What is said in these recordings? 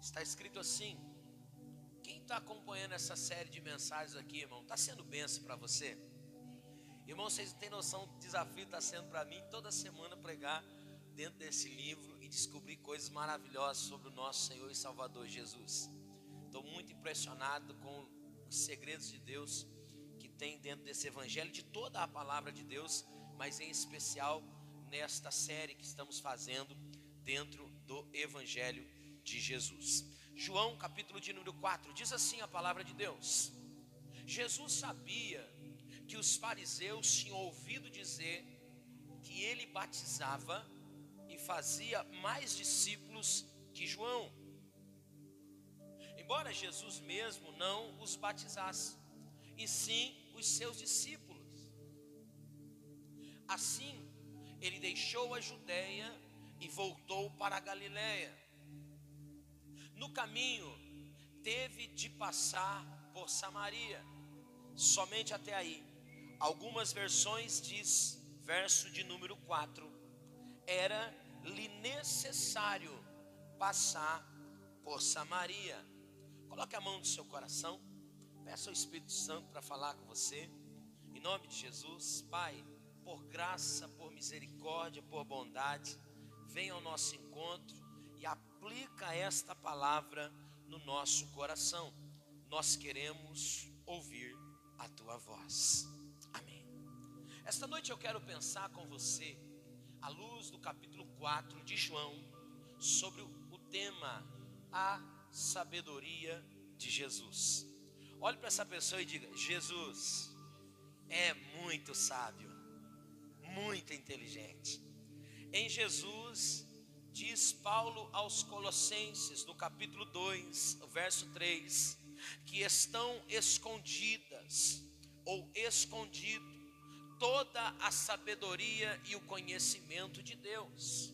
Está escrito assim. Quem está acompanhando essa série de mensagens aqui, irmão, está sendo bênção para você? Irmão, vocês não têm noção do desafio que está sendo para mim toda semana pregar dentro desse livro e descobrir coisas maravilhosas sobre o nosso Senhor e Salvador Jesus. Estou muito impressionado com os segredos de Deus que tem dentro desse evangelho, de toda a palavra de Deus, mas em especial nesta série que estamos fazendo dentro do evangelho de Jesus. João capítulo de número 4, diz assim a palavra de Deus: Jesus sabia que os fariseus tinham ouvido dizer que ele batizava e fazia mais discípulos que João, embora Jesus mesmo não os batizasse, e sim os seus discípulos. Assim, ele deixou a Judeia e voltou para a Galiléia. No caminho, teve de passar por Samaria, somente até aí. Algumas versões diz, verso de número 4, era-lhe necessário passar por Samaria. Coloque a mão no seu coração, peça ao Espírito Santo para falar com você, em nome de Jesus. Pai, por graça, por misericórdia, por bondade, venha ao nosso encontro e aplica esta palavra no nosso coração. Nós queremos ouvir a tua voz. Amém. Esta noite eu quero pensar com você, à luz do capítulo 4 de João, sobre o tema a sabedoria de Jesus. Olhe para essa pessoa e diga: Jesus é muito sábio, muito inteligente. Em Jesus, diz Paulo aos Colossenses, no capítulo 2, verso 3, que estão escondidas ou escondido toda a sabedoria e o conhecimento de Deus.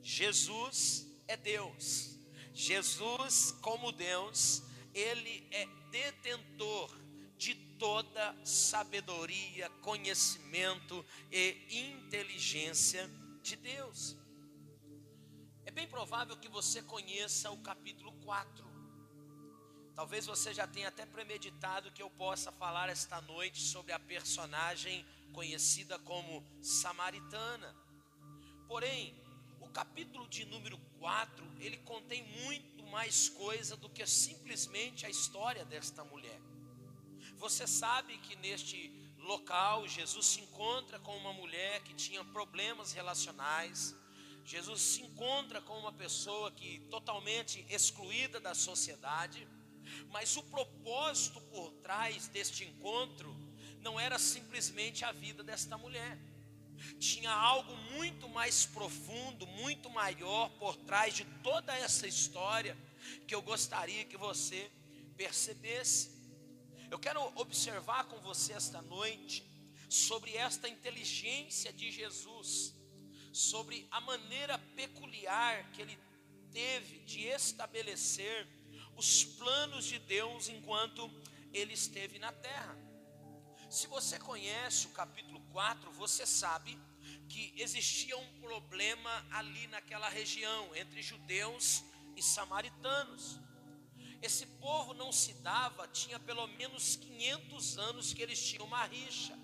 Jesus é Deus. Jesus, como Deus, ele é detentor de toda sabedoria, conhecimento e inteligência de Deus. É bem provável que você conheça o capítulo 4. Talvez você já tenha até premeditado que eu possa falar esta noite sobre a personagem conhecida como Samaritana. Porém, o capítulo de número 4, ele contém muito mais coisa do que simplesmente a história desta mulher. Você sabe que neste local Jesus se encontra com uma mulher que tinha problemas relacionais. Jesus se encontra com uma pessoa que totalmente excluída da sociedade. Mas o propósito por trás deste encontro não era simplesmente a vida desta mulher. Tinha algo muito mais profundo, muito maior por trás de toda essa história, que eu gostaria que você percebesse. Eu quero observar com você esta noite sobre esta inteligência de Jesus, sobre a maneira peculiar que ele teve de estabelecer os planos de Deus enquanto ele esteve na terra. Se você conhece o capítulo 4, você sabe que existia um problema ali naquela região, entre judeus e samaritanos. Esse povo não se dava, tinha pelo menos 500 anos que eles tinham uma rixa.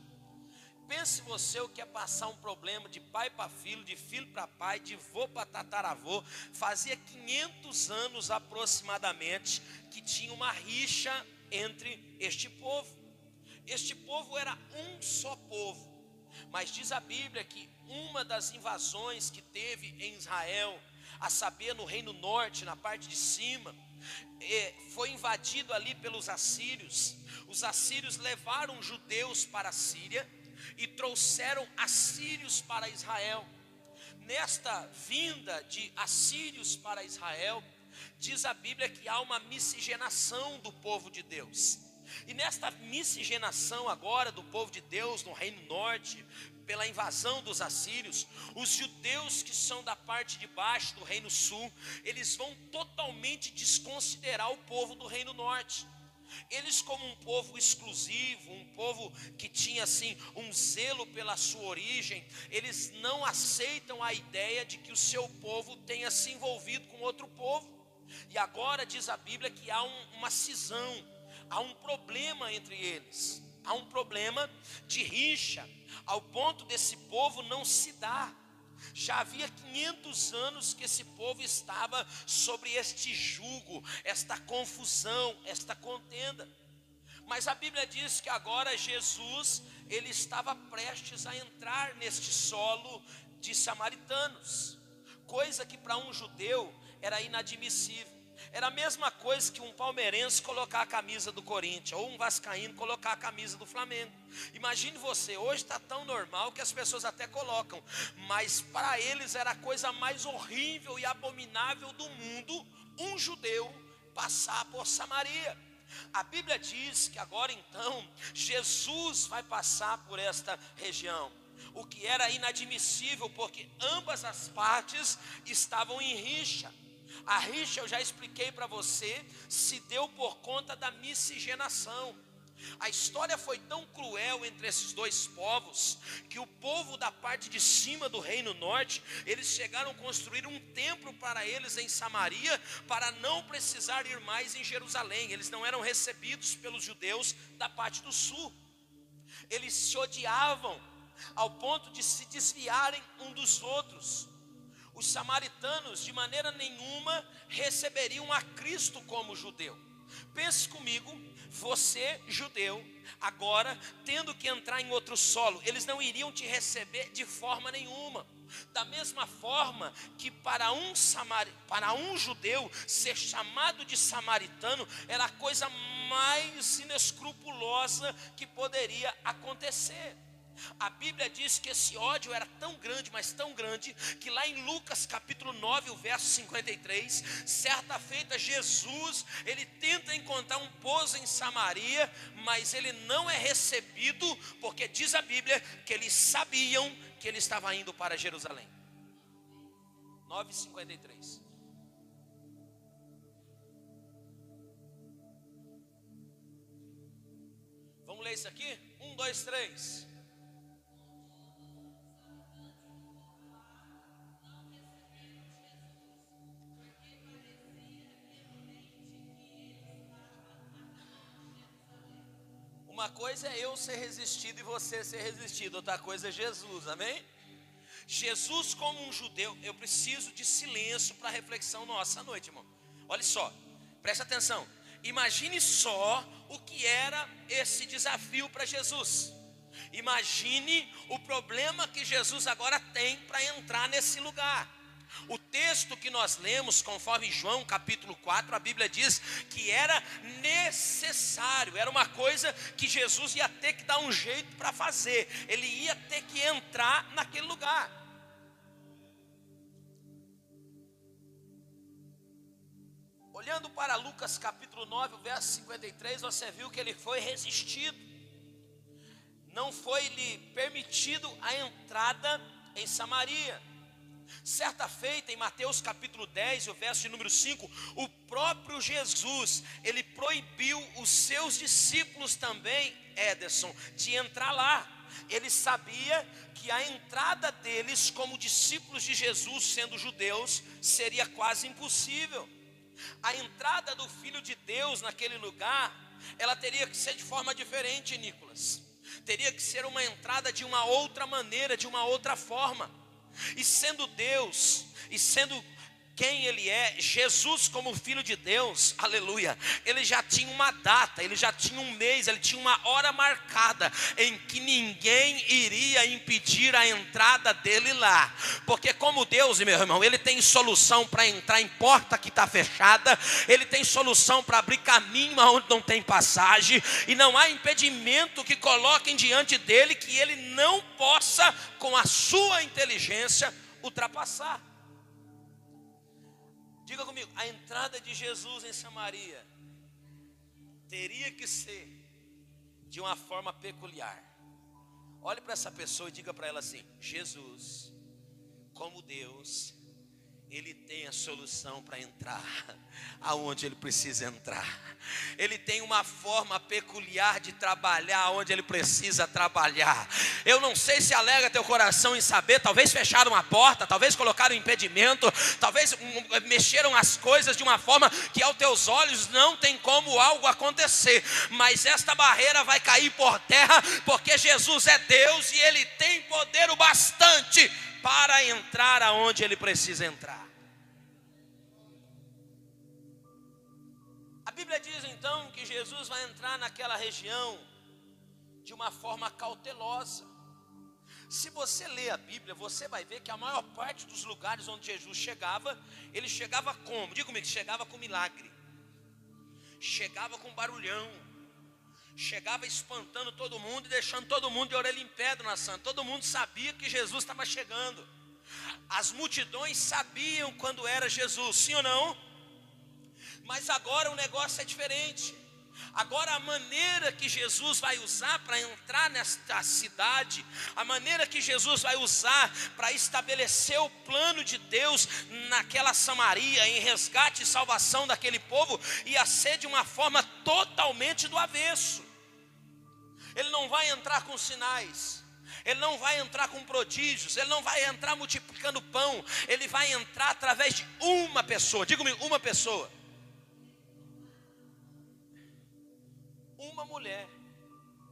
Pense você o que é passar um problema de pai para filho, de filho para pai, de vô para tataravô. Fazia 500 anos aproximadamente que tinha uma rixa entre este povo. Este povo era um só povo, mas diz a Bíblia que uma das invasões que teve em Israel, a saber no reino norte, na parte de cima, foi invadido ali pelos assírios. Os assírios levaram judeus para a Síria e trouxeram assírios para Israel. Nesta vinda de assírios para Israel, diz a Bíblia que há uma miscigenação do povo de Deus. E nesta miscigenação agora do povo de Deus no reino norte, pela invasão dos assírios, os judeus que são da parte de baixo do reino sul, eles vão totalmente desconsiderar o povo do reino norte. Eles, como um povo exclusivo, um povo que tinha assim um zelo pela sua origem, eles não aceitam a ideia de que o seu povo tenha se envolvido com outro povo. E agora diz a Bíblia que há uma cisão, há um problema entre eles. Há um problema de rixa, ao ponto desse povo não se dar. Já havia 500 anos que esse povo estava sobre este jugo, esta confusão, esta contenda. Mas a Bíblia diz que agora Jesus, ele estava prestes a entrar neste solo de samaritanos, coisa que para um judeu era inadmissível. Era a mesma coisa que um palmeirense colocar a camisa do Corinthians, ou um vascaíno colocar a camisa do Flamengo. Imagine você, hoje está tão normal que as pessoas até colocam, mas para eles era a coisa mais horrível e abominável do mundo, um judeu passar por Samaria. A Bíblia diz que agora então, Jesus vai passar por esta região, o que era inadmissível, porque ambas as partes estavam em rixa. A rixa, eu já expliquei para você, se deu por conta da miscigenação. A história foi tão cruel entre esses dois povos, que o povo da parte de cima do reino norte, eles chegaram a construir um templo para eles em Samaria, para não precisar ir mais em Jerusalém. Eles não eram recebidos pelos judeus da parte do sul. Eles se odiavam, ao ponto de se desviarem um dos outros. Os samaritanos de maneira nenhuma receberiam a Cristo como judeu. Pense comigo, você judeu, agora tendo que entrar em outro solo, eles não iriam te receber de forma nenhuma. Da mesma forma que para um judeu ser chamado de samaritano era a coisa mais inescrupulosa que poderia acontecer. A Bíblia diz que esse ódio era tão grande, mas tão grande, que lá em Lucas capítulo 9, o verso 53, certa feita Jesus, ele tenta encontrar um pouso em Samaria, mas ele não é recebido, porque diz a Bíblia que eles sabiam que ele estava indo para Jerusalém. 9:53. Vamos ler isso aqui? 1, 2, 3. Uma coisa é eu ser resistido e você ser resistido, outra coisa é Jesus, amém? Jesus como um judeu, eu preciso de silêncio para reflexão nossa à noite, irmão. Olha só, presta atenção, imagine só o que era esse desafio para Jesus. Imagine o problema que Jesus agora tem para entrar nesse lugar. O texto que nós lemos, conforme João capítulo 4, a Bíblia diz que era necessário, era uma coisa que Jesus ia ter que dar um jeito para fazer, ele ia ter que entrar naquele lugar. Olhando para Lucas capítulo 9, o verso 53, você viu que ele foi resistido, não foi-lhe permitido a entrada em Samaria. Certa feita, em Mateus capítulo 10, o verso de número 5, o próprio Jesus, ele proibiu os seus discípulos também, Ederson, de entrar lá. Ele sabia que a entrada deles como discípulos de Jesus, sendo judeus, seria quase impossível. A entrada do Filho de Deus naquele lugar, ela teria que ser de forma diferente, Nicolas. Teria que ser uma entrada de uma outra maneira, de uma outra forma. E sendo Deus, e sendo quem Ele é, Jesus como Filho de Deus, aleluia, Ele já tinha uma data, Ele já tinha um mês, Ele tinha uma hora marcada, em que ninguém iria impedir a entrada dEle lá, porque como Deus, meu irmão, Ele tem solução para entrar em porta que está fechada, Ele tem solução para abrir caminho onde não tem passagem, e não há impedimento que coloquem diante dEle, que Ele não possa, com a sua inteligência, ultrapassar. Diga comigo, a entrada de Jesus em Samaria teria que ser de uma forma peculiar. Olhe para essa pessoa e diga para ela assim: Jesus, como Deus, Ele tem a solução para entrar aonde ele precisa entrar. Ele tem uma forma peculiar de trabalhar onde ele precisa trabalhar. Eu não sei se alegra teu coração em saber, talvez fecharam a porta, talvez colocaram impedimento, talvez mexeram as coisas de uma forma que aos teus olhos não tem como algo acontecer, mas esta barreira vai cair por terra, porque Jesus é Deus e Ele tem poder o bastante para entrar aonde ele precisa entrar. A Bíblia diz então que Jesus vai entrar naquela região de uma forma cautelosa. Se você ler a Bíblia, você vai ver que a maior parte dos lugares onde Jesus chegava, ele chegava como? Diga comigo, chegava com milagre, chegava com barulhão, chegava espantando todo mundo e deixando todo mundo de orelha em pé, dona Santa. Todo mundo sabia que Jesus estava chegando. As multidões sabiam quando era Jesus, sim ou não? Mas agora o negócio é diferente. Agora a maneira que Jesus vai usar para entrar nesta cidade, a maneira que Jesus vai usar para estabelecer o plano de Deus naquela Samaria, em resgate e salvação daquele povo, ia ser de uma forma totalmente do avesso. Ele não vai entrar com sinais, ele não vai entrar com prodígios, ele não vai entrar multiplicando pão, ele vai entrar através de uma pessoa. Diga-me, uma pessoa. Uma mulher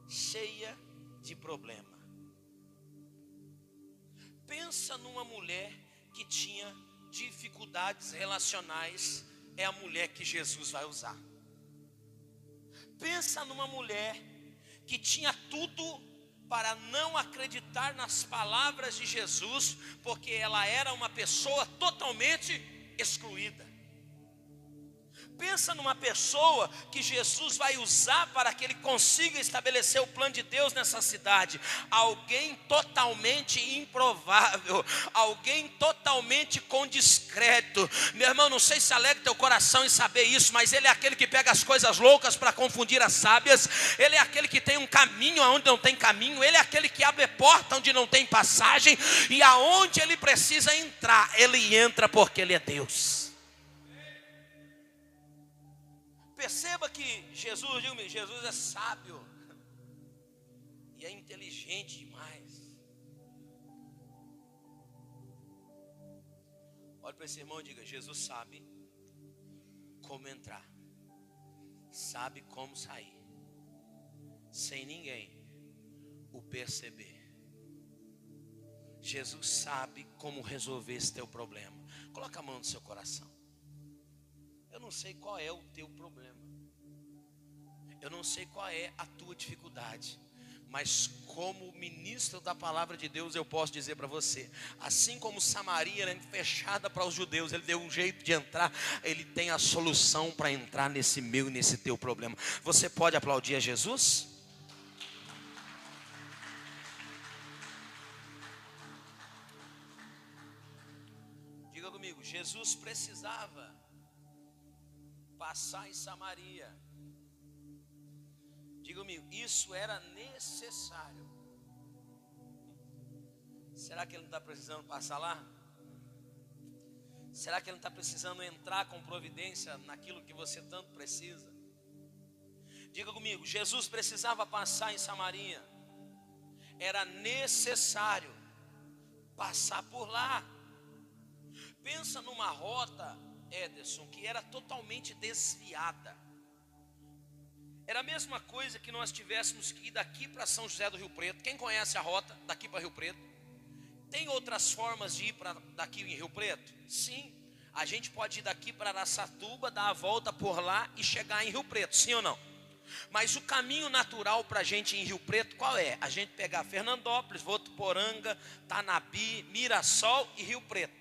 cheia de problema. Pensa numa mulher que tinha dificuldades relacionais, é a mulher que Jesus vai usar. Pensa numa mulher que tinha tudo para não acreditar nas palavras de Jesus, porque ela era uma pessoa totalmente excluída. Pensa numa pessoa que Jesus vai usar para que ele consiga estabelecer o plano de Deus nessa cidade. Alguém totalmente improvável, alguém totalmente com descrédito. Meu irmão, não sei se alegra teu coração em saber isso, mas ele é aquele que pega as coisas loucas para confundir as sábias. Ele é aquele que tem um caminho onde não tem caminho. Ele é aquele que abre porta onde não tem passagem. E aonde ele precisa entrar, ele entra porque ele é Deus. Perceba que Jesus, diga-me, Jesus é sábio e é inteligente demais. Olha para esse irmão e diga: Jesus sabe como entrar, sabe como sair, sem ninguém o perceber. Jesus sabe como resolver esse teu problema. Coloca a mão no seu coração. Eu não sei qual é o teu problema, eu não sei qual é a tua dificuldade, mas como ministro da palavra de Deus eu posso dizer para você, assim como Samaria era fechada para os judeus, ele deu um jeito de entrar, ele tem a solução para entrar nesse meu e nesse teu problema. Você pode aplaudir a Jesus? Diga comigo, Jesus precisava passar em Samaria. Diga comigo, isso era necessário. Será que ele não está precisando passar lá? Será que ele não está precisando entrar com providência naquilo que você tanto precisa? Diga comigo, Jesus precisava passar em Samaria. Era necessário passar por lá. Pensa numa rota, Ederson, que era totalmente desviada. Era a mesma coisa que nós tivéssemos que ir daqui para São José do Rio Preto. Quem conhece a rota daqui para Rio Preto? Tem outras formas de ir para daqui em Rio Preto? Sim, a gente pode ir daqui para Araçatuba, dar a volta por lá e chegar em Rio Preto, sim ou não? Mas o caminho natural para a gente ir em Rio Preto qual é? A gente pegar Fernandópolis, Votuporanga, Tanabi, Mirassol e Rio Preto.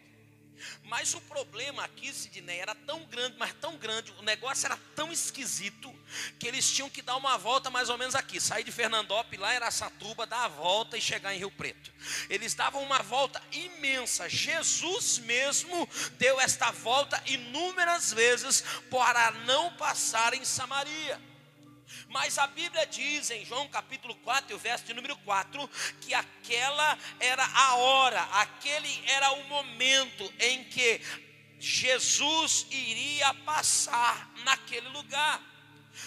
Mas o problema aqui, Sidney, era tão grande, mas tão grande, o negócio era tão esquisito, que eles tinham que dar uma volta mais ou menos aqui, sair de Fernandópolis, lá em Araçatuba, dar a volta e chegar em Rio Preto. Eles davam uma volta imensa. Jesus mesmo deu esta volta inúmeras vezes para não passar em Samaria. Mas a Bíblia diz em João capítulo 4, o verso de número 4, que aquela era a hora, aquele era o momento em que Jesus iria passar naquele lugar.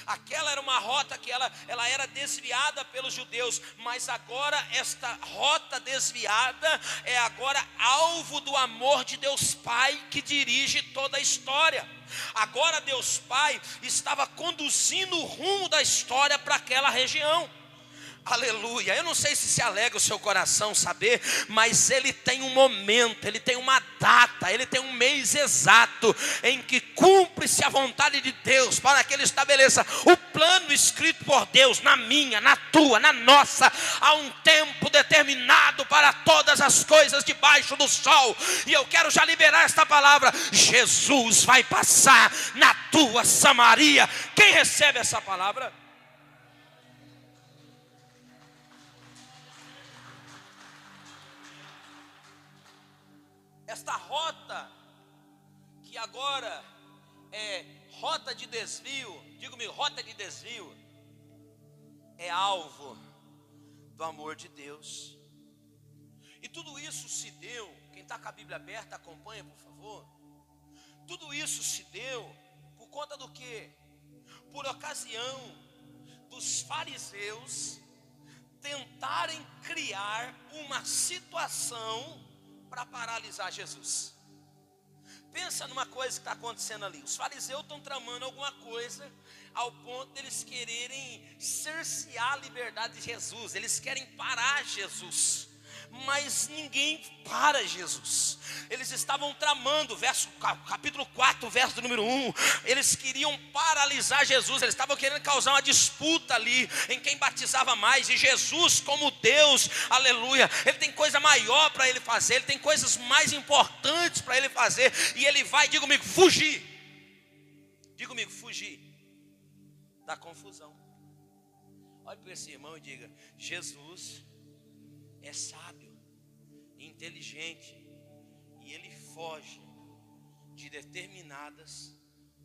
Aquela era uma rota que ela era desviada pelos judeus, mas agora esta rota desviada é agora alvo do amor de Deus Pai, que dirige toda a história. Agora Deus Pai estava conduzindo o rumo da história para aquela região. Aleluia. Eu não sei se alegra o seu coração saber, mas ele tem um momento, ele tem uma data, ele tem um mês exato em que cumpre-se a vontade de Deus para que ele estabeleça o plano escrito por Deus na minha, na tua, na nossa. Há um tempo determinado para todas as coisas debaixo do sol. E eu quero já liberar esta palavra: Jesus vai passar na tua Samaria. Quem recebe essa palavra? Esta rota, que agora é rota de desvio, diga-me, rota de desvio, é alvo do amor de Deus. E tudo isso se deu, quem está com a Bíblia aberta, acompanha por favor. Tudo isso se deu por conta do quê? Por ocasião dos fariseus tentarem criar uma situação para paralisar Jesus. Pensa numa coisa que está acontecendo ali. Os fariseus estão tramando alguma coisa ao ponto de eles quererem cercear a liberdade de Jesus. Eles querem parar Jesus, mas ninguém para Jesus. Eles estavam tramando, capítulo 4, verso número 1. Eles queriam paralisar Jesus. Eles estavam querendo causar uma disputa ali em quem batizava mais. E Jesus, como Deus, aleluia, ele tem coisa maior para ele fazer, ele tem coisas mais importantes para ele fazer. E ele vai, diga comigo, fugir. Diga comigo, fugir da confusão. Olhe para esse irmão e diga: Jesus é sábio, inteligente, e ele foge de determinadas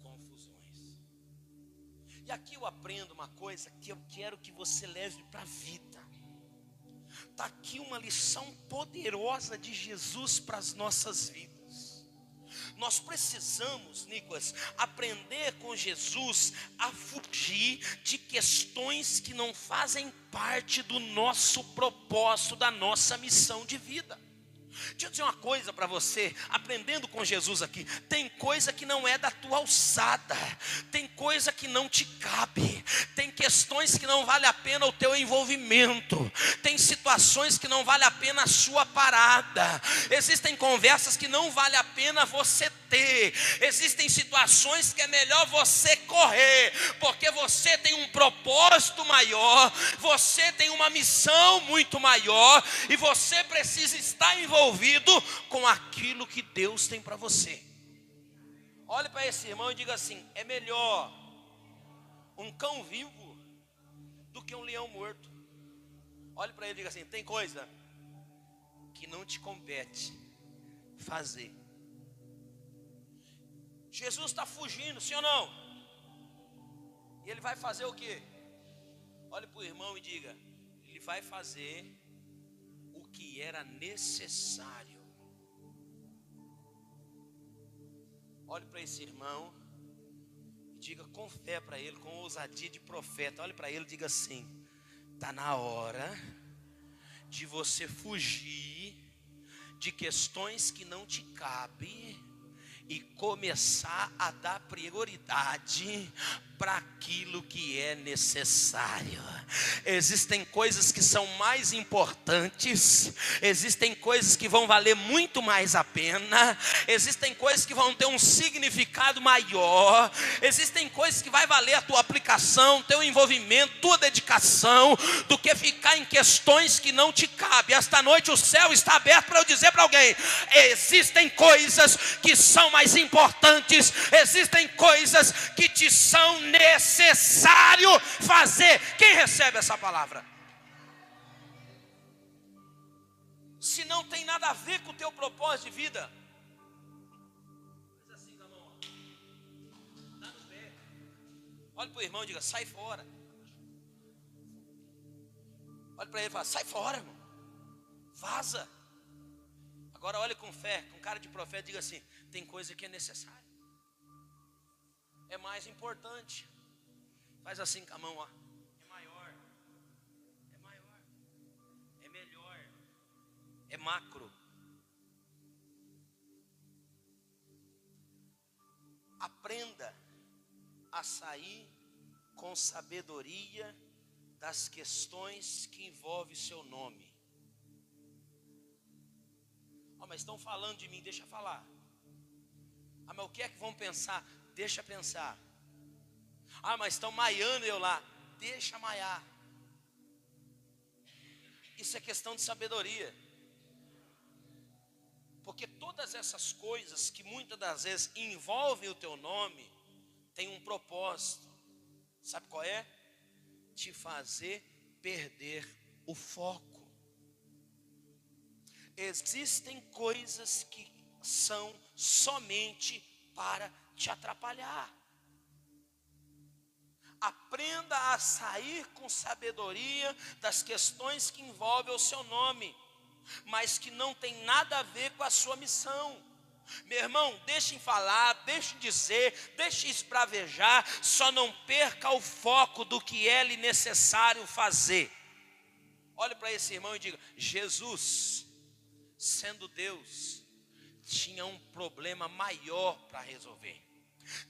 confusões. E aqui eu aprendo uma coisa que eu quero que você leve para a vida. Está aqui uma lição poderosa de Jesus para as nossas vidas. Nós precisamos, Nicolas, aprender com Jesus a fugir de questões que não fazem parte do nosso propósito, da nossa missão de vida. Deixa eu dizer uma coisa para você, aprendendo com Jesus aqui: tem coisa que não é da tua alçada, tem coisa que não te cabe, tem questões que não vale a pena o teu envolvimento, tem situações que não vale a pena a sua parada, existem conversas que não vale a pena você ter, existem situações que é melhor você correr, porque você tem um propósito maior, você tem uma missão muito maior, e você precisa estar envolvido com aquilo que Deus tem para você. Olhe para esse irmão e diga assim: é melhor um cão vivo do que um leão morto. Olhe para ele e diga assim: tem coisa que não te compete fazer. Jesus está fugindo, sim ou não? E ele vai fazer o quê? Olhe para o irmão e diga: ele vai fazer o que era necessário. Olhe para esse irmão e diga com fé para ele, com ousadia de profeta. Olhe para ele e diga assim: está na hora de você fugir de questões que não te cabem e começar a dar prioridade para aquilo que é necessário. Existem coisas que são mais importantes, existem coisas que vão valer muito mais a pena, existem coisas que vão ter um significado maior, existem coisas que vai valer a tua aplicação, teu envolvimento, tua dedicação, do que ficar em questões que não te cabem. Esta noite o céu está aberto para eu dizer para alguém: existem coisas que são mais importantes, existem coisas que te são necessário fazer. Quem recebe essa palavra? Se não tem nada a ver com o teu propósito de vida, faz assim na mão, dá no pé, olha para o irmão e diga: sai fora. Olha para ele e fala: sai fora, irmão, vaza. Agora olhe com fé, com cara de profeta, diga assim: tem coisa que é necessária, é mais importante. Faz assim com a mão, ó. É maior, é maior, é melhor, é macro. Aprenda a sair com sabedoria das questões que envolvem seu nome. Mas estão falando de mim, deixa eu falar. Mas o que é que vão pensar? Deixa pensar. Mas estão maiando eu lá, deixa maiar. Isso é questão de sabedoria. Porque todas essas coisas que muitas das vezes envolvem o teu nome, tem um propósito. Sabe qual é? Te fazer perder o foco. Existem coisas que são somente para te atrapalhar. Aprenda a sair com sabedoria das questões que envolvem o seu nome, mas que não tem nada a ver com a sua missão. Meu irmão, deixem falar, deixem dizer, deixem esbravejar, só não perca o foco do que é lhe necessário fazer. Olhe para esse irmão e diga: Jesus, sendo Deus, tinha um problema maior para resolver.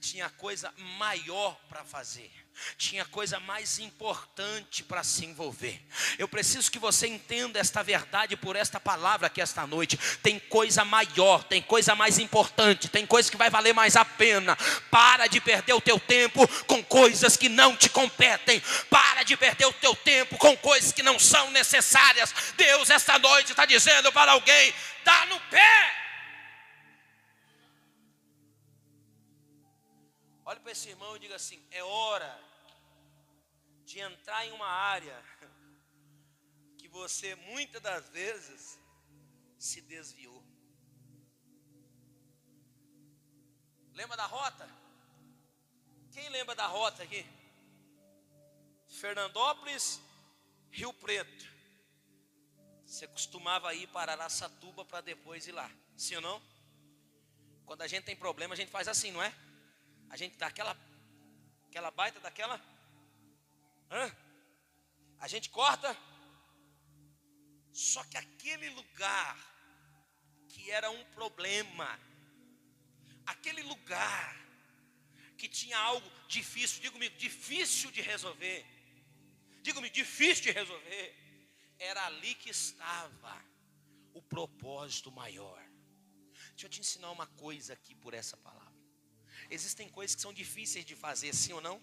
Tinha coisa maior para fazer. Tinha coisa mais importante para se envolver. Eu preciso que você entenda esta verdade por esta palavra aqui esta noite. Tem coisa maior, tem coisa mais importante, tem coisa que vai valer mais a pena. Para de perder o teu tempo com coisas que não te competem. Para de perder o teu tempo com coisas que não são necessárias. Deus esta noite está dizendo para alguém: dá no pé. Olhe para esse irmão e diga assim: é hora de entrar em uma área que você muitas das vezes se desviou. Lembra da rota? Quem lembra da rota aqui? Fernandópolis, Rio Preto. Você costumava ir para Araçatuba para depois ir lá, sim ou não? Quando a gente tem problema, a gente faz assim, não é? A gente dá aquela baita daquela, a gente corta. Só que aquele lugar que era um problema, aquele lugar que tinha algo difícil, diga comigo, difícil de resolver. Diga comigo, difícil de resolver. Era ali que estava o propósito maior. Deixa eu te ensinar uma coisa aqui por essa palavra. Existem coisas que são difíceis de fazer, sim ou não?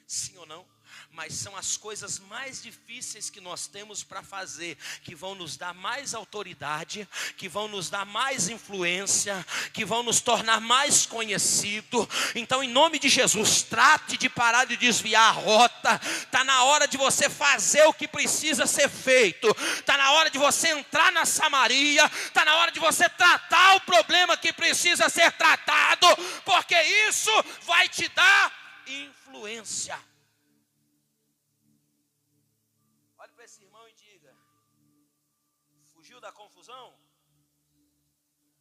Sim ou não? Mas são as coisas mais difíceis que nós temos para fazer, que vão nos dar mais autoridade, que vão nos dar mais influência, que vão nos tornar mais conhecido. Então, em nome de Jesus, trate de parar de desviar a rota. Está na hora de você fazer o que precisa ser feito. Está na hora de você entrar na Samaria. Está na hora de você tratar o problema que precisa ser tratado, porque isso vai te dar influência. Olhe para esse irmão e diga: fugiu da confusão?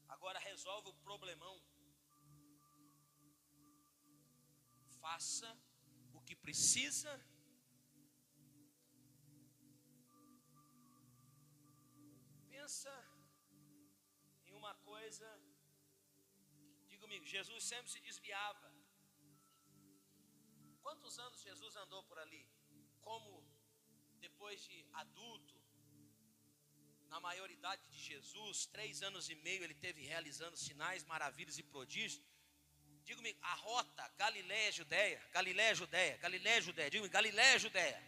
Agora resolve o problemão. Faça o que precisa. Pensa em uma coisa. Diga comigo, Jesus sempre se desviava. Quantos anos Jesus andou por ali? Como depois de adulto, na maioridade de Jesus, 3 anos e meio ele teve realizando sinais, maravilhas e prodígios. Diga comigo, a rota Galiléia, Judéia, Galiléia, Judéia, Galiléia, Judéia. Diga comigo, Galiléia, Judéia.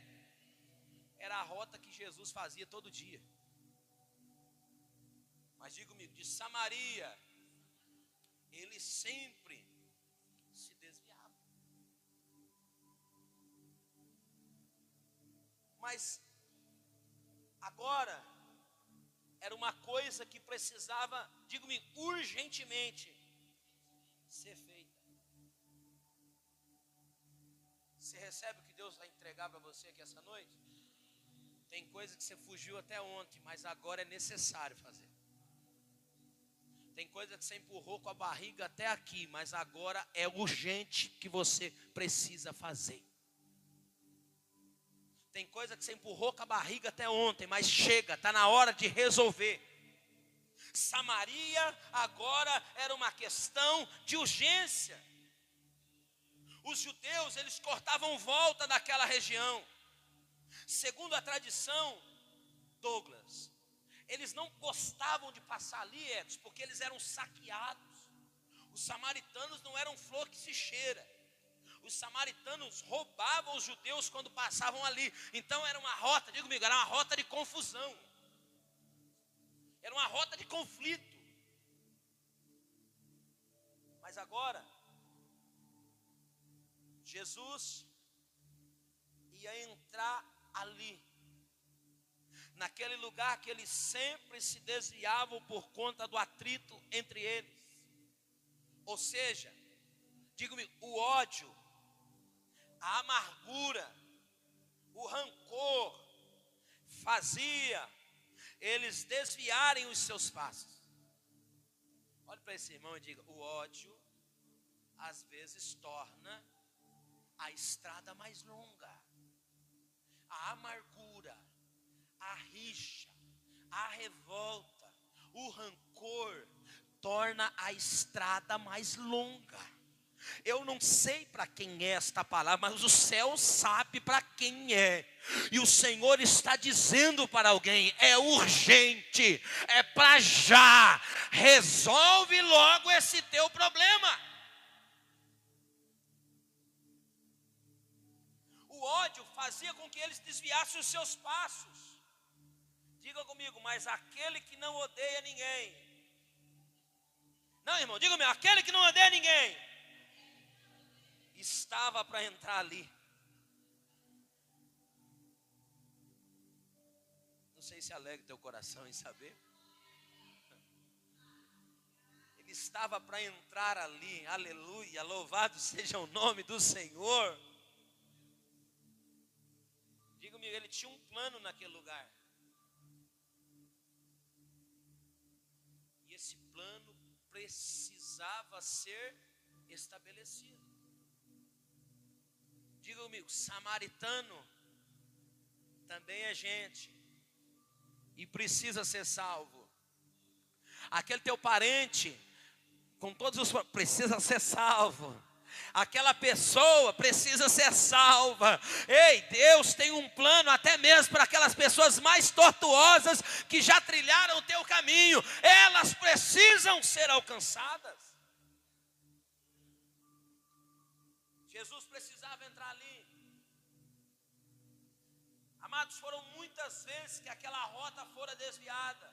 Era a rota que Jesus fazia todo dia. Mas diga comigo, de Samaria, ele sempre se desviava. Mas agora era uma coisa que precisava, diga-me, urgentemente ser feita. Você recebe o que Deus vai entregar para você aqui essa noite? Tem coisa que você fugiu até ontem, mas agora é necessário fazer. Tem coisa que você empurrou com a barriga até aqui, mas agora é urgente que você precisa fazer. Tem coisa que você empurrou com a barriga até ontem, mas chega, está na hora de resolver. Samaria agora era uma questão de urgência. Os judeus, eles cortavam volta daquela região. Segundo a tradição, Douglas, eles não gostavam de passar ali, Edson, porque eles eram saqueados. Os samaritanos não eram flor que se cheira. Os samaritanos roubavam os judeus quando passavam ali. Então era uma rota, diga comigo, era uma rota de confusão. Era uma rota de conflito. Mas agora, Jesus ia entrar ali, naquele lugar que eles sempre se desviavam por conta do atrito entre eles. Ou seja, diga-me, o ódio, a amargura, o rancor, fazia eles desviarem os seus passos. Olhe para esse irmão e diga: o ódio às vezes torna a estrada mais longa. A amargura, a rixa, a revolta, o rancor torna a estrada mais longa. Eu não sei para quem é esta palavra, mas o céu sabe para quem é. E o Senhor está dizendo para alguém: é urgente, é para já. Resolve logo esse teu problema. O ódio fazia com que eles desviassem os seus passos. Diga comigo, mas aquele que não odeia ninguém. Não, irmão, diga comigo, aquele que não odeia ninguém estava para entrar ali. Não sei se alegra teu coração em saber. Ele estava para entrar ali. Aleluia, louvado seja o nome do Senhor. Diga-me, ele tinha um plano naquele lugar. E esse plano precisava ser estabelecido. Diga comigo, samaritano também é gente e precisa ser salvo. Aquele teu parente, com todos os precisa ser salvo. Aquela pessoa precisa ser salva. Ei, Deus tem um plano até mesmo para aquelas pessoas mais tortuosas que já trilharam o teu caminho. Elas precisam ser alcançadas. Jesus precisava entrar ali. Amados, foram muitas vezes que aquela rota fora desviada,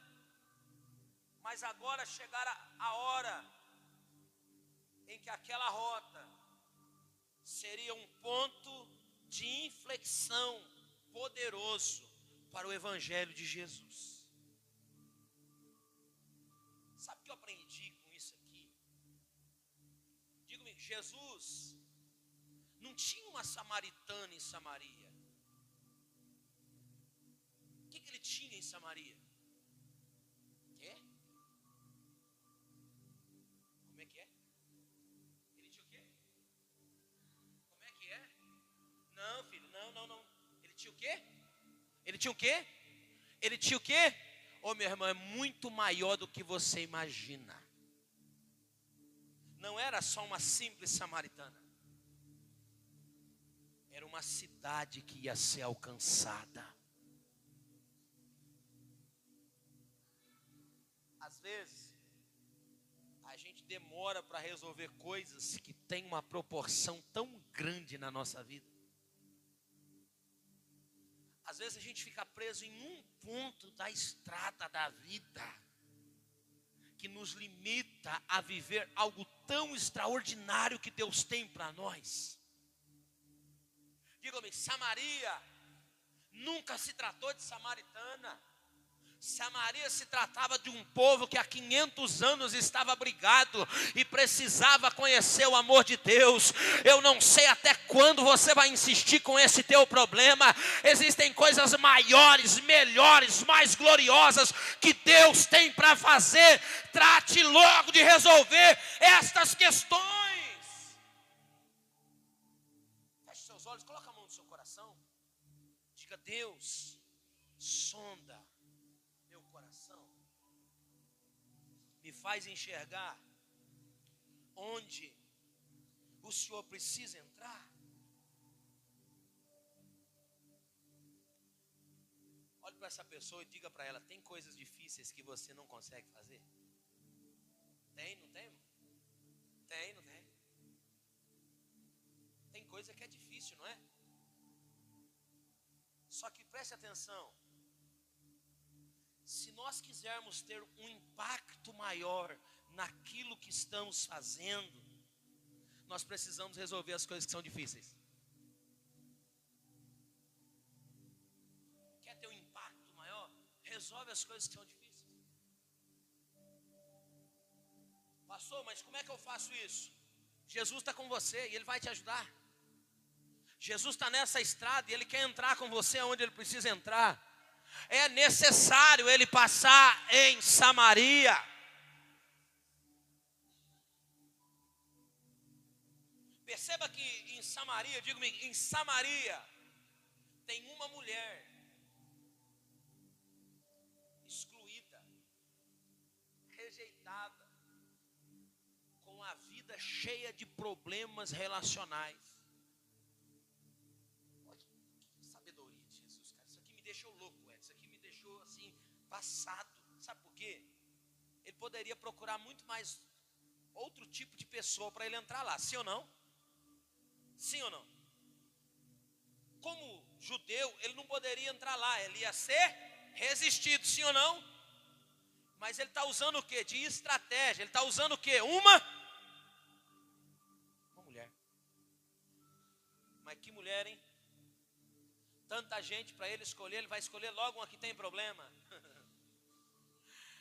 mas agora chegara a hora em que aquela rota seria um ponto de inflexão poderoso para o Evangelho de Jesus. Sabe o que eu aprendi com isso aqui? Diga-me, Jesus não tinha uma samaritana em Samaria. O que ele tinha em Samaria? Quê? Como é que é? Ele tinha o quê? Como é que é? Não, filho, não. Ele tinha o quê? Ele tinha o quê? Ele tinha o quê? Ô, meu irmão, é muito maior do que você imagina. Não era só uma simples samaritana. Era uma cidade que ia ser alcançada. Às vezes, a gente demora para resolver coisas que têm uma proporção tão grande na nossa vida. Às vezes a gente fica preso em um ponto da estrada da vida, que nos limita a viver algo tão extraordinário que Deus tem para nós. Diga-me, Samaria nunca se tratou de samaritana. Samaria se tratava de um povo que há 500 anos estava brigado e precisava conhecer o amor de Deus. Eu não sei até quando você vai insistir com esse teu problema. Existem coisas maiores, melhores, mais gloriosas que Deus tem para fazer. Trate logo de resolver estas questões. Feche seus olhos, coloca a mão no seu coração. Diga: Deus, sonda meu coração, me faz enxergar onde o Senhor precisa entrar. Olhe para essa pessoa e diga para ela: tem coisas difíceis que você não consegue fazer? Tem, não tem? Tem, não tem? Tem coisa que é difícil, não é? Só que preste atenção. Se nós quisermos ter um impacto maior naquilo que estamos fazendo, nós precisamos resolver as coisas que são difíceis. Quer ter um impacto maior? Resolve as coisas que são difíceis. Pastor, mas como é que eu faço isso? Jesus está com você e Ele vai te ajudar. Jesus está nessa estrada e Ele quer entrar com você onde Ele precisa entrar. É necessário Ele passar em Samaria. Perceba que em Samaria, digo-me, em Samaria tem uma mulher excluída, rejeitada, com a vida cheia de problemas relacionais. Sabedoria de Jesus, cara. Isso aqui me deixou louco, Isso aqui me deixou assim, passado. Sabe por quê? Ele poderia procurar muito mais outro tipo de pessoa para ele entrar lá, sim ou não? Sim ou não? Como judeu, ele não poderia entrar lá, ele ia ser resistido, sim ou não? Mas ele está usando o que? De estratégia. Ele está usando o que? Uma mulher. Mas que mulher, hein? Tanta gente para ele escolher, ele vai escolher logo uma que tem problema.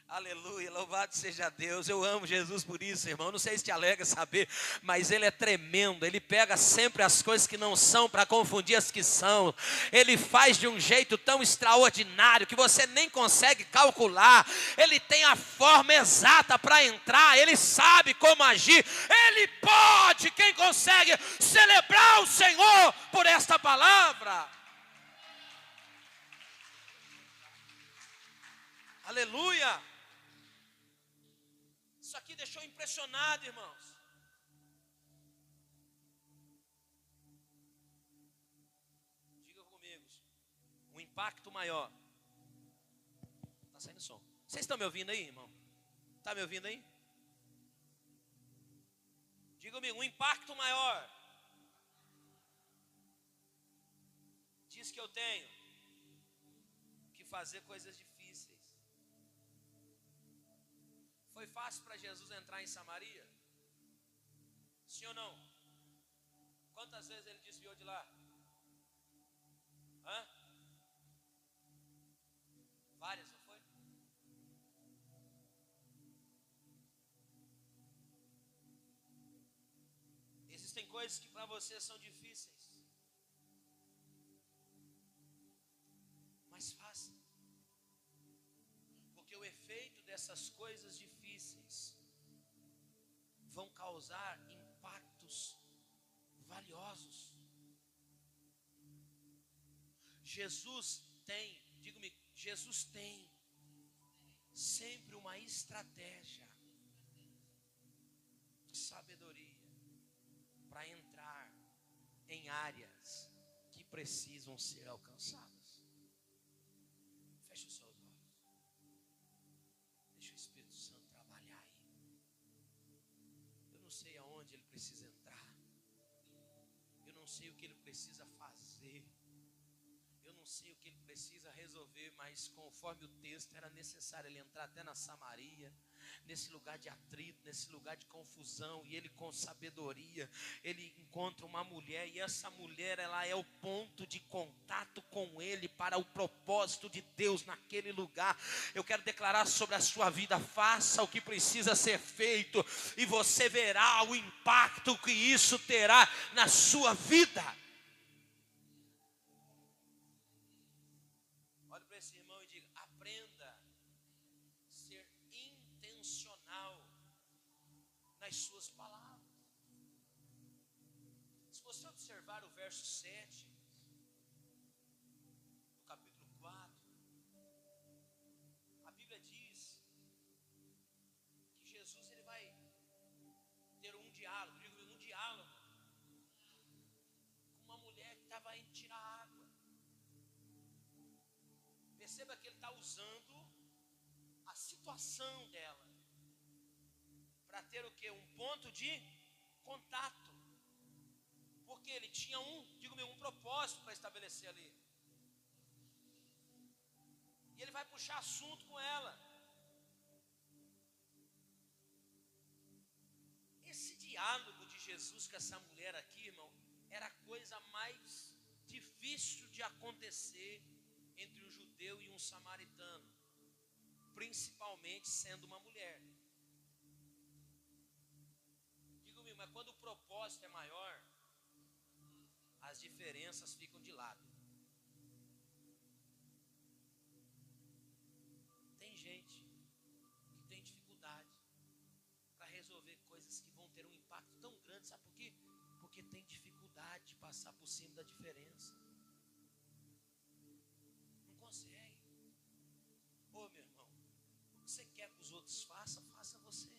Aleluia, louvado seja Deus. Eu amo Jesus por isso, irmão. Não sei se te alegra saber, mas Ele é tremendo. Ele pega sempre as coisas que não são para confundir as que são. Ele faz de um jeito tão extraordinário que você nem consegue calcular. Ele tem a forma exata para entrar. Ele sabe como agir. Ele pode. Quem consegue celebrar o Senhor por esta palavra? Aleluia. Isso aqui deixou impressionado, irmãos. Diga comigo, um impacto maior. Está saindo som. Vocês estão me ouvindo aí, irmão? Está me ouvindo aí? Diga comigo, um impacto maior. Diz que eu tenho que fazer coisas difíceis. Foi fácil para Jesus entrar em Samaria? Sim ou não? Quantas vezes ele desviou de lá? Várias, não foi? Existem coisas que para você são difíceis, mas faça. Porque o efeito dessas coisas difíceis vão causar impactos valiosos. Jesus tem, diga-me, Jesus tem sempre uma estratégia de sabedoria para entrar em áreas que precisam ser alcançadas. Feche os seus olhos. Deixa o Espírito Santo trabalhar aí. Eu não sei aonde ele precisa entrar. Eu não sei o que ele precisa fazer. Eu não sei o que ele precisa resolver, mas conforme o texto, era necessário ele entrar até na Samaria, nesse lugar de atrito, nesse lugar de confusão, e ele com sabedoria, ele encontra uma mulher, e essa mulher, ela é o ponto de contato com ele, para o propósito de Deus naquele lugar. Eu quero declarar sobre a sua vida: faça o que precisa ser feito, e você verá o impacto que isso terá na sua vida. Olhe para esse irmão e diga: aprenda a ser intencional nas suas palavras. Se você observar o verso 7 do capítulo 4, a Bíblia diz que Jesus ele vai ter um diálogo com uma mulher que estava indo tirar água. Perceba que ele está usando a situação dela para ter o que? Um ponto de contato. Porque ele tinha um propósito para estabelecer ali. E ele vai puxar assunto com ela. Esse diálogo de Jesus com essa mulher aqui, irmão, era a coisa mais difícil de acontecer entre um judeu e um samaritano, principalmente sendo uma mulher. Diga-me, mas quando o propósito é maior, as diferenças ficam de lado. Tem gente que tem dificuldade para resolver coisas que vão ter um impacto tão grande, sabe por quê? Porque tem dificuldade de passar por cima da diferença. Não consegue. Ô meu irmão, você quer que os outros façam? Faça você.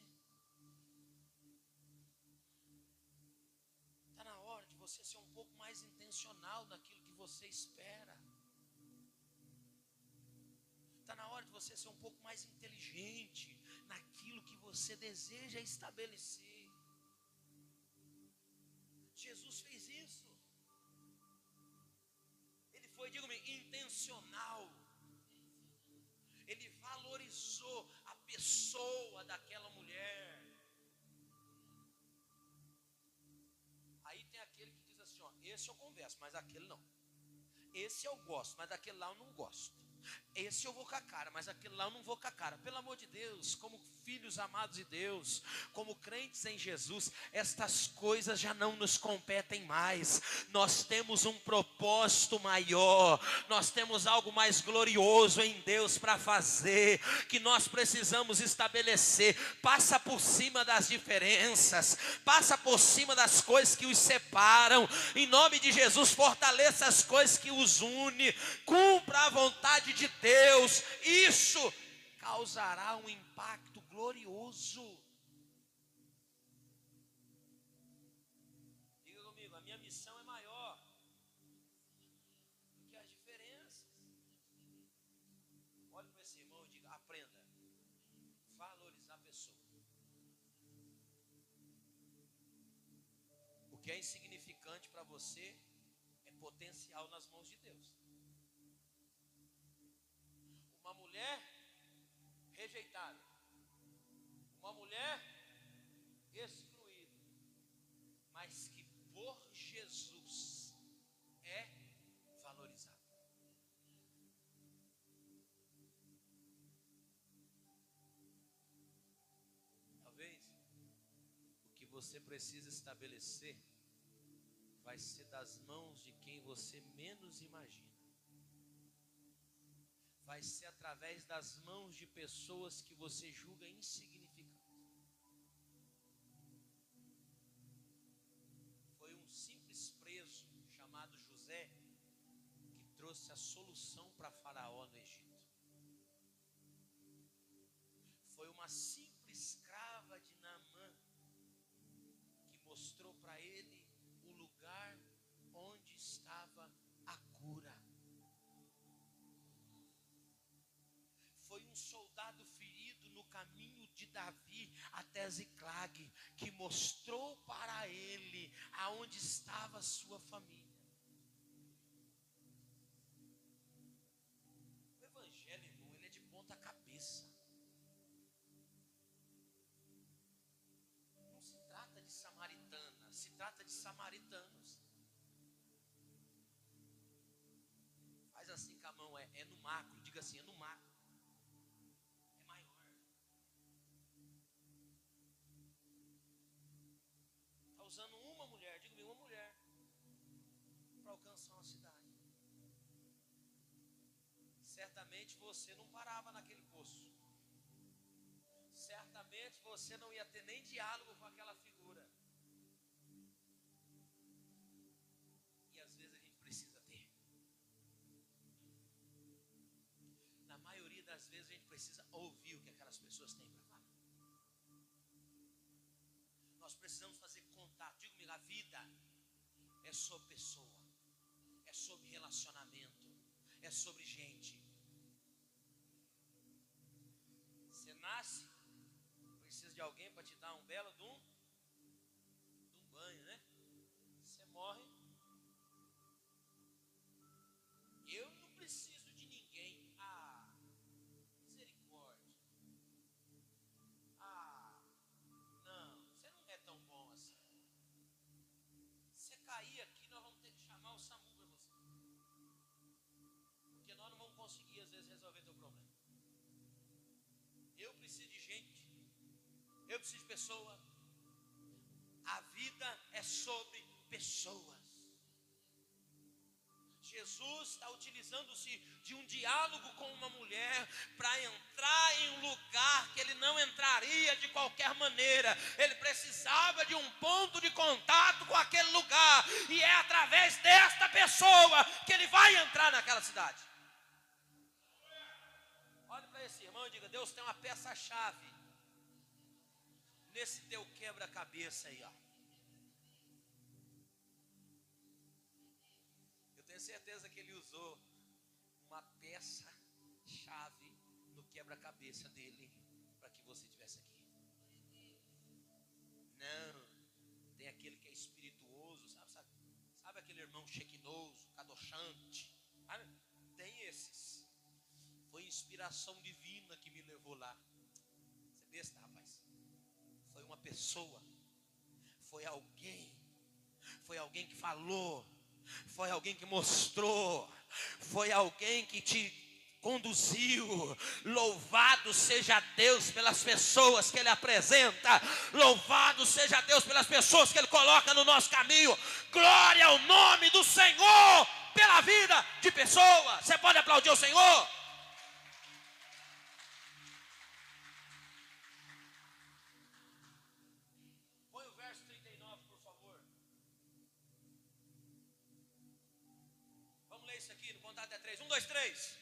Está na hora de você ser um pouco mais intencional naquilo que você espera. Está na hora de você ser um pouco mais inteligente naquilo que você deseja estabelecer. Jesus fez isso. Ele foi, diga-me, intencional. Ele valorizou a pessoa daquela mulher. Aí tem aquele que diz assim, ó, esse eu converso, mas aquele não. Esse eu gosto, mas daquele lá eu não gosto. Esse eu vou com a cara, mas aquele lá eu não vou com a cara. Pelo amor de Deus, como filhos amados de Deus, como crentes em Jesus, estas coisas já não nos competem mais. Nós temos um propósito maior, nós temos algo mais glorioso em Deus para fazer, que nós precisamos estabelecer. Passa por cima das diferenças, passa por cima das coisas que os separam. Em nome de Jesus, fortaleça as coisas que os unem, cumpra a vontade de Deus. Isso causará um impacto glorioso. Diga comigo, a minha missão é maior do que as diferenças. Olhe para esse irmão e diga: aprenda a valorizar a pessoa. O que é insignificante para você é potencial nas mãos de Deus. Uma mulher rejeitada, uma mulher excluída, mas que por Jesus é valorizada. Talvez o que você precisa estabelecer vai ser das mãos de quem você menos imagina. Vai ser através das mãos de pessoas que você julga insignificantes. Foi um simples preso chamado José que trouxe a solução para Faraó no Egito. Foi uma simples escrava de Naamã que mostrou para ele o lugar onde estava a cura. Foi um soldado ferido no caminho de Davi até Ziclag que mostrou para ele aonde estava a sua família. justiça. Não se trata de samaritana, se trata de samaritanos. Faz assim com a mão, é no macro, diga assim, é no macro. É maior. Está usando uma mulher, diga-me, uma mulher, para alcançar uma cidade. Certamente você não parava naquele poço. Certamente você não ia ter nem diálogo com aquela figura. E às vezes a gente precisa ter. Na maioria das vezes a gente precisa ouvir o que aquelas pessoas têm para falar. Nós precisamos fazer contato. Diga comigo, a vida é sobre pessoa, é sobre relacionamento, é sobre gente. Você nasce, precisa de alguém para te dar um belo de um banho, né? Você morre. Eu não preciso de ninguém. Ah, misericórdia. Ah, não, você não é tão bom assim. Você cair aqui, nós vamos ter que chamar o SAMU para você. Porque nós não vamos conseguir, às vezes, resolver teu problema. Eu preciso de gente. Eu preciso de pessoa. A vida é sobre pessoas. Jesus está utilizando-se de um diálogo com uma mulher para entrar em um lugar que ele não entraria de qualquer maneira. Ele precisava de um ponto de contato com aquele lugar. E é através desta pessoa que ele vai entrar naquela cidade. Olhe para esse irmão e diga: Deus tem uma peça-chave nesse teu quebra-cabeça aí, ó. Eu tenho certeza que ele usou uma peça-chave no quebra-cabeça dele para que você estivesse aqui. Não, tem aquele que é espirituoso, sabe aquele irmão chequinoso, cadochante, sabe? Tem esses. Foi inspiração divina que me levou lá. Você besta, rapaz. Foi uma pessoa, foi alguém que falou, foi alguém que mostrou, foi alguém que te conduziu. Louvado seja Deus pelas pessoas que Ele apresenta, louvado seja Deus pelas pessoas que Ele coloca no nosso caminho. Glória ao nome do Senhor pela vida de pessoas. Você pode aplaudir o Senhor? Põe o verso 39, por favor. Vamos ler isso aqui, no contar até 3. 1, 2, 3.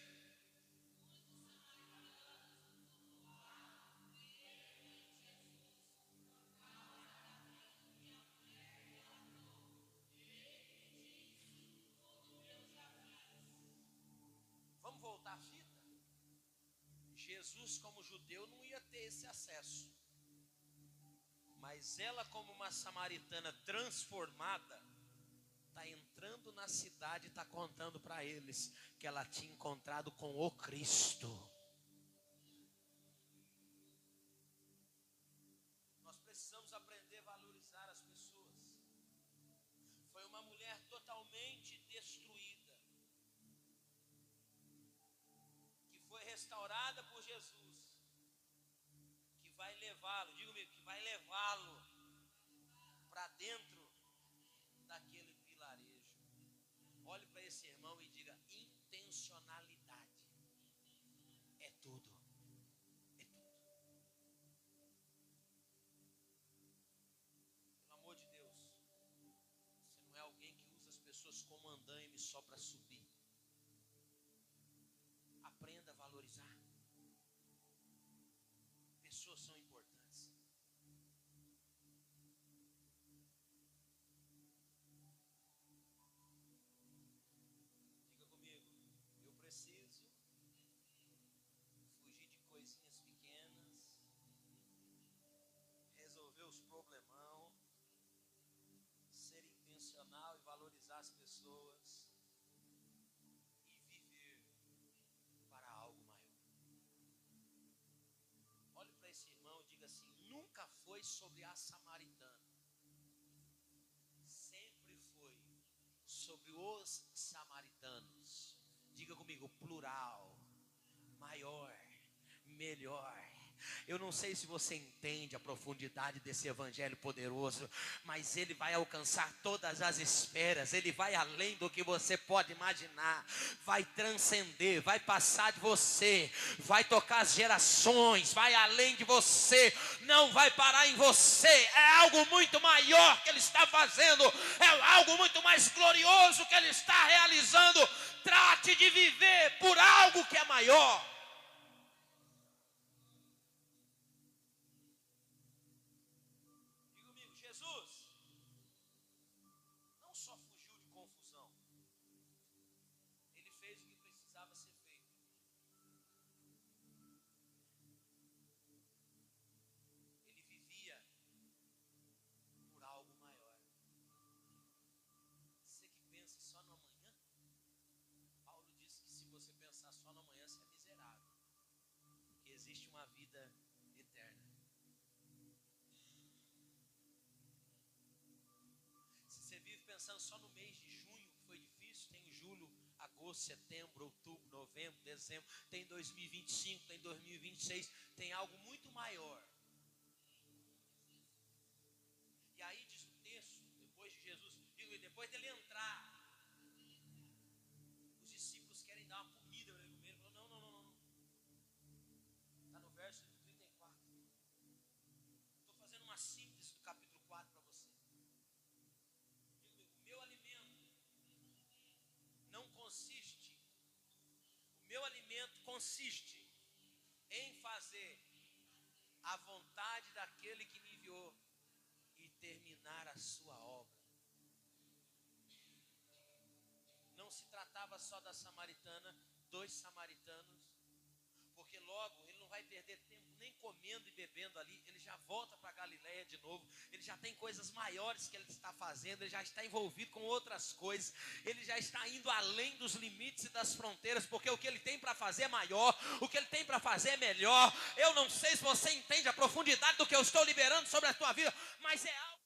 Vamos voltar à fita? Jesus, como judeu, não ia ter esse acesso. Mas ela, como uma samaritana transformada, está entrando na cidade e está contando para eles que ela tinha encontrado com o Cristo. Nós precisamos aprender a valorizar as pessoas. Foi uma mulher totalmente destruída, que foi restaurada por Jesus, que vai levá-lo, diga comigo, que vai levá-lo para dentro daquele vilarejo. Olhe para esse irmão e diga: intencionalidade é tudo. É tudo. Pelo amor de Deus, você não é alguém que usa as pessoas como andaime só para subir. Aprenda a valorizar. Pessoas são importantes. Diga comigo: eu preciso fugir de coisinhas pequenas, resolver os problemão, ser intencional e valorizar as pessoas e viver para algo maior. foi sobre a samaritana, sempre foi sobre os samaritanos. Diga comigo, plural, maior, melhor. Eu não sei se você entende a profundidade desse evangelho poderoso, mas ele vai alcançar todas as esferas, ele vai além do que você pode imaginar, vai transcender, vai passar de você, vai tocar as gerações, vai além de você, não vai parar em você. É algo muito maior que ele está fazendo, é algo muito mais glorioso que ele está realizando. Trate de viver por algo que é maior. Jesus não só fugiu de confusão, ele fez o que precisava ser feito. Ele vivia por algo maior. Você que pensa só no amanhã, Paulo disse que se você pensar só no amanhã, você é miserável, porque existe uma vida eterna. Você vive pensando só no mês de junho, que foi difícil, tem julho, agosto, setembro, outubro, novembro, dezembro, tem 2025, tem 2026, tem algo muito maior. E aí diz o texto, depois de Jesus, depois dele entrar, os discípulos querem dar uma comida para ele comer. Ele falou, não. Está no verso 34. Estou fazendo uma síntese do capítulo 4 para você. O meu alimento consiste em fazer a vontade daquele que me enviou e terminar a sua obra. Não se tratava só da samaritana, dos samaritanos, porque logo ele não vai perder tempo nem comendo e bebendo ali, ele já volta para Galileia de novo, ele já tem coisas maiores que ele está fazendo, ele já está envolvido com outras coisas, ele já está indo além dos limites e das fronteiras, porque o que ele tem para fazer é maior, o que ele tem para fazer é melhor. Eu não sei se você entende a profundidade do que eu estou liberando sobre a tua vida, mas é algo